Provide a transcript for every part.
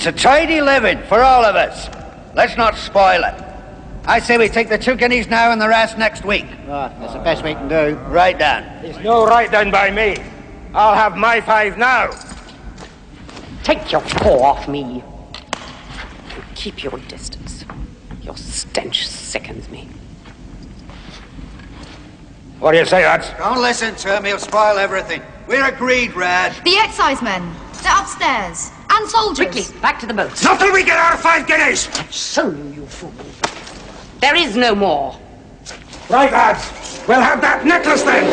It's a tidy living for all of us. Let's not spoil it. I say we take the 2 guineas now and the rest next week. That's the best we can do. Right down. There's no right down by me. I'll have my 5 now. Take your paw off me. Keep your distance. Your stench sickens me. What do you say, lads? Don't listen to him, he'll spoil everything. We're agreed, Rad. The excisemen. They're upstairs. And soldiers. Quickly, back to the boat. Not till we get our 5 guineas! So you fool. There is no more. Right, lads. We'll have that necklace then.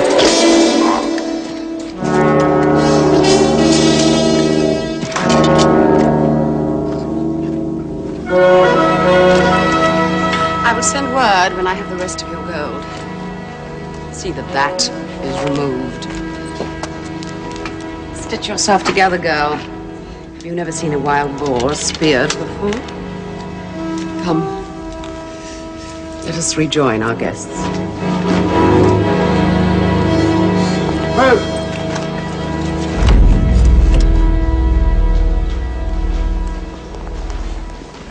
I will send word when I have the rest of your gold. See that that is removed. Stitch yourself together, girl. Have you never seen a wild boar speared before? Come. Let us rejoin our guests. Move!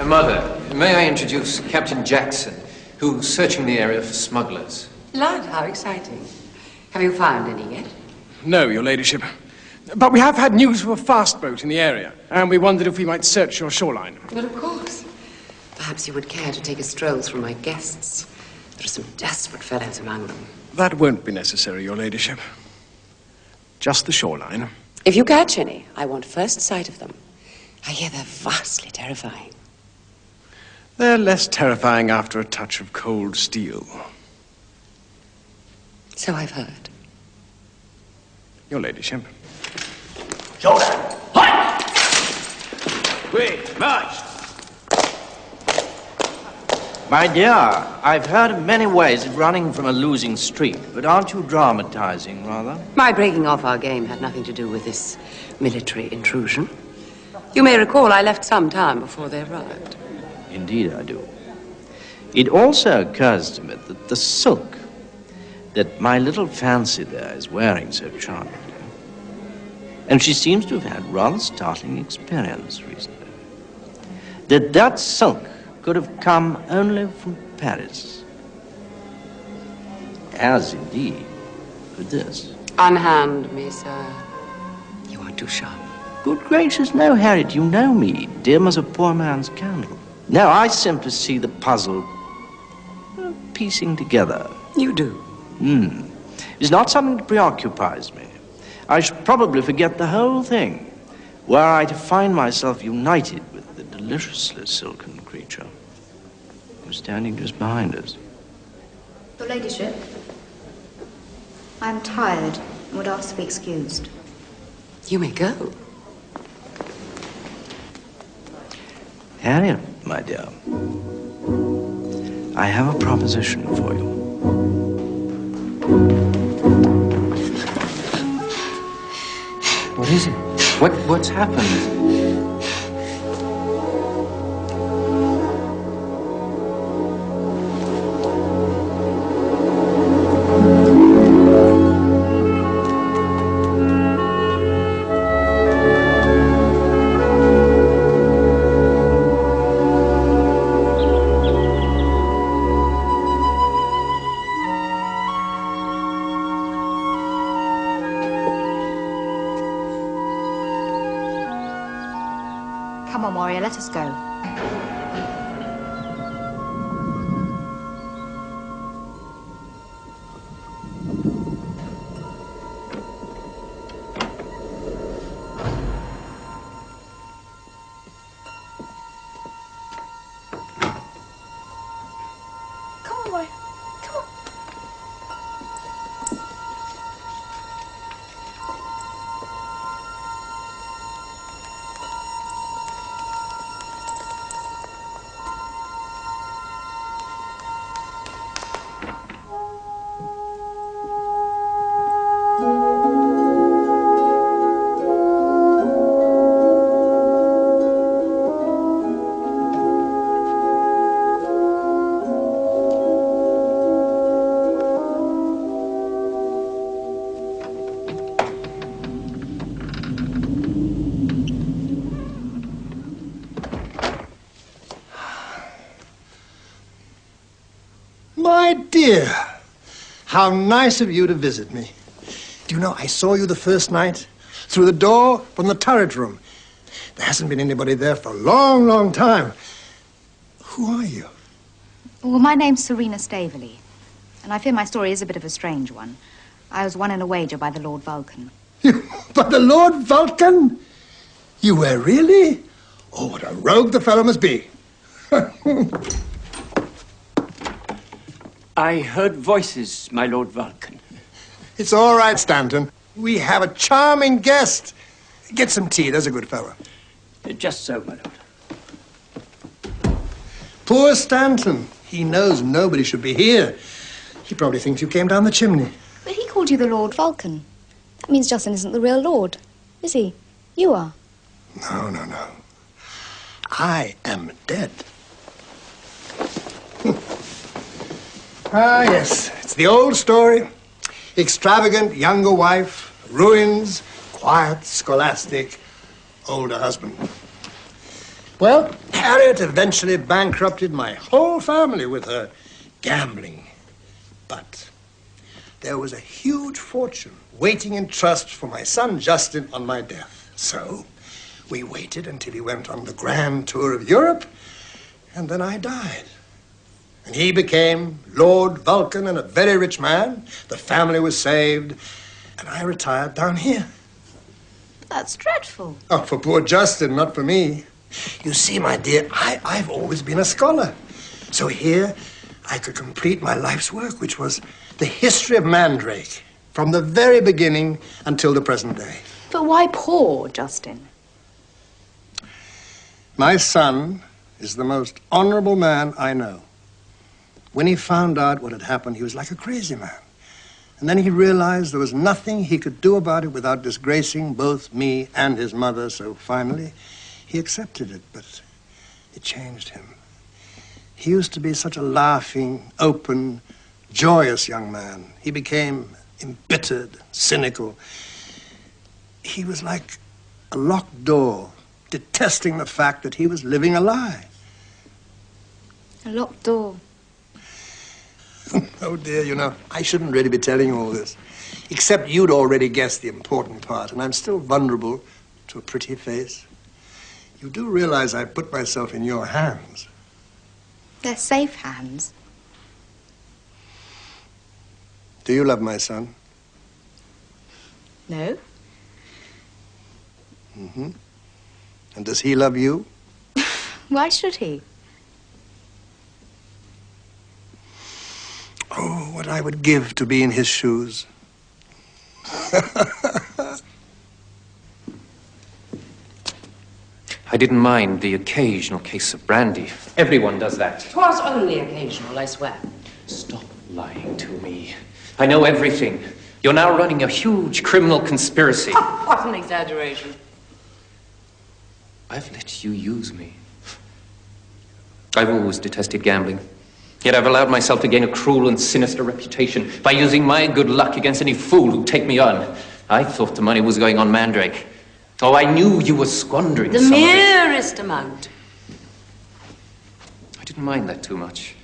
Mother, may I introduce Captain Jackson, who's searching the area for smugglers. Lud, how exciting. Have you found any yet? No, Your Ladyship. But we have had news of a fast boat in the area, and we wondered if we might search your shoreline. Well, of course. Perhaps you would care to take a stroll through my guests. There are some desperate fellows among them. That won't be necessary, Your Ladyship. Just the shoreline. If you catch any, I want first sight of them. I hear they're vastly terrifying. They're less terrifying after a touch of cold steel. So I've heard. Your Ladyship. Shoulder. Halt! Quick, march! My dear, I've heard of many ways of running from a losing streak, but aren't you dramatizing, rather? My breaking off our game had nothing to do with this military intrusion. You may recall I left some time before they arrived. Indeed I do. It also occurs to me that the silk that my little fancy there is wearing so charmingly, and she seems to have had rather startling experience recently, that silk could have come only from Paris. As indeed could this. Unhand me, sir. You are too sharp. Good gracious, no, Harriet, you know me, dim as a poor man's candle. No, I simply see the puzzle piecing together. You do? It's not something that preoccupies me. I should probably forget the whole thing were I to find myself united with the deliciously silken creature who's standing just behind us. Your Ladyship, I'm tired and would ask to be excused. You may go. Harriet, my dear, I have a proposition for you. What is it? What's happened? Come on, warrior, let us go. Come on, warrior. Come on. my dear. How nice of you to visit me. Do you know, I saw you the first night through the door from the turret room. There hasn't been anybody there for a long, long time. Who are you? Well, my name's Serena Staveley, and I fear my story is a bit of a strange one. I was won in a wager by the Lord Vulcan. By the Lord Vulcan? You were really? Oh, what a rogue the fellow must be. I heard voices, my Lord Vulcan. It's all right, Stanton. We have a charming guest. Get some tea, there's a good fellow. Just so, my lord. Poor Stanton. He knows nobody should be here. He probably thinks you came down the chimney. But he called you the Lord Vulcan. That means Justin isn't the real Lord, is he? You are. No, no, no. I am dead. Ah, yes. It's the old story. Extravagant younger wife, ruins, quiet, scholastic, older husband. Well, Harriet eventually bankrupted my whole family with her gambling. But there was a huge fortune waiting in trust for my son Justin on my death. So we waited until he went on the grand tour of Europe, and then I died. And he became Lord Vulcan and a very rich man. The family was saved, and I retired down here. That's dreadful. Oh, for poor Justin, not for me. You see, my dear, I've always been a scholar. So here I could complete my life's work, which was the history of Mandrake, from the very beginning until the present day. But why poor, Justin? My son is the most honorable man I know. When he found out what had happened, he was like a crazy man. And then he realized there was nothing he could do about it without disgracing both me and his mother. So finally, he accepted it, but it changed him. He used to be such a laughing, open, joyous young man. He became embittered, cynical. He was like a locked door, detesting the fact that he was living a lie. A locked door. Oh, dear, you know, I shouldn't really be telling you all this. Except you'd already guessed the important part, and I'm still vulnerable to a pretty face. You do realize I put myself in your hands. They're safe hands. Do you love my son? No. Mm-hmm. And does he love you? Why should he? Oh, what I would give to be in his shoes. I didn't mind the occasional case of brandy. Everyone does that. 'Twas only occasional, I swear. Stop lying to me. I know everything. You're now running a huge criminal conspiracy. Oh, what an exaggeration. I've let you use me. I've always detested gambling. Yet I've allowed myself to gain a cruel and sinister reputation by using my good luck against any fool who'd take me on. I thought the money was going on Mandrake. Oh, I knew you were squandering The some of it. merest amount. I didn't mind that too much.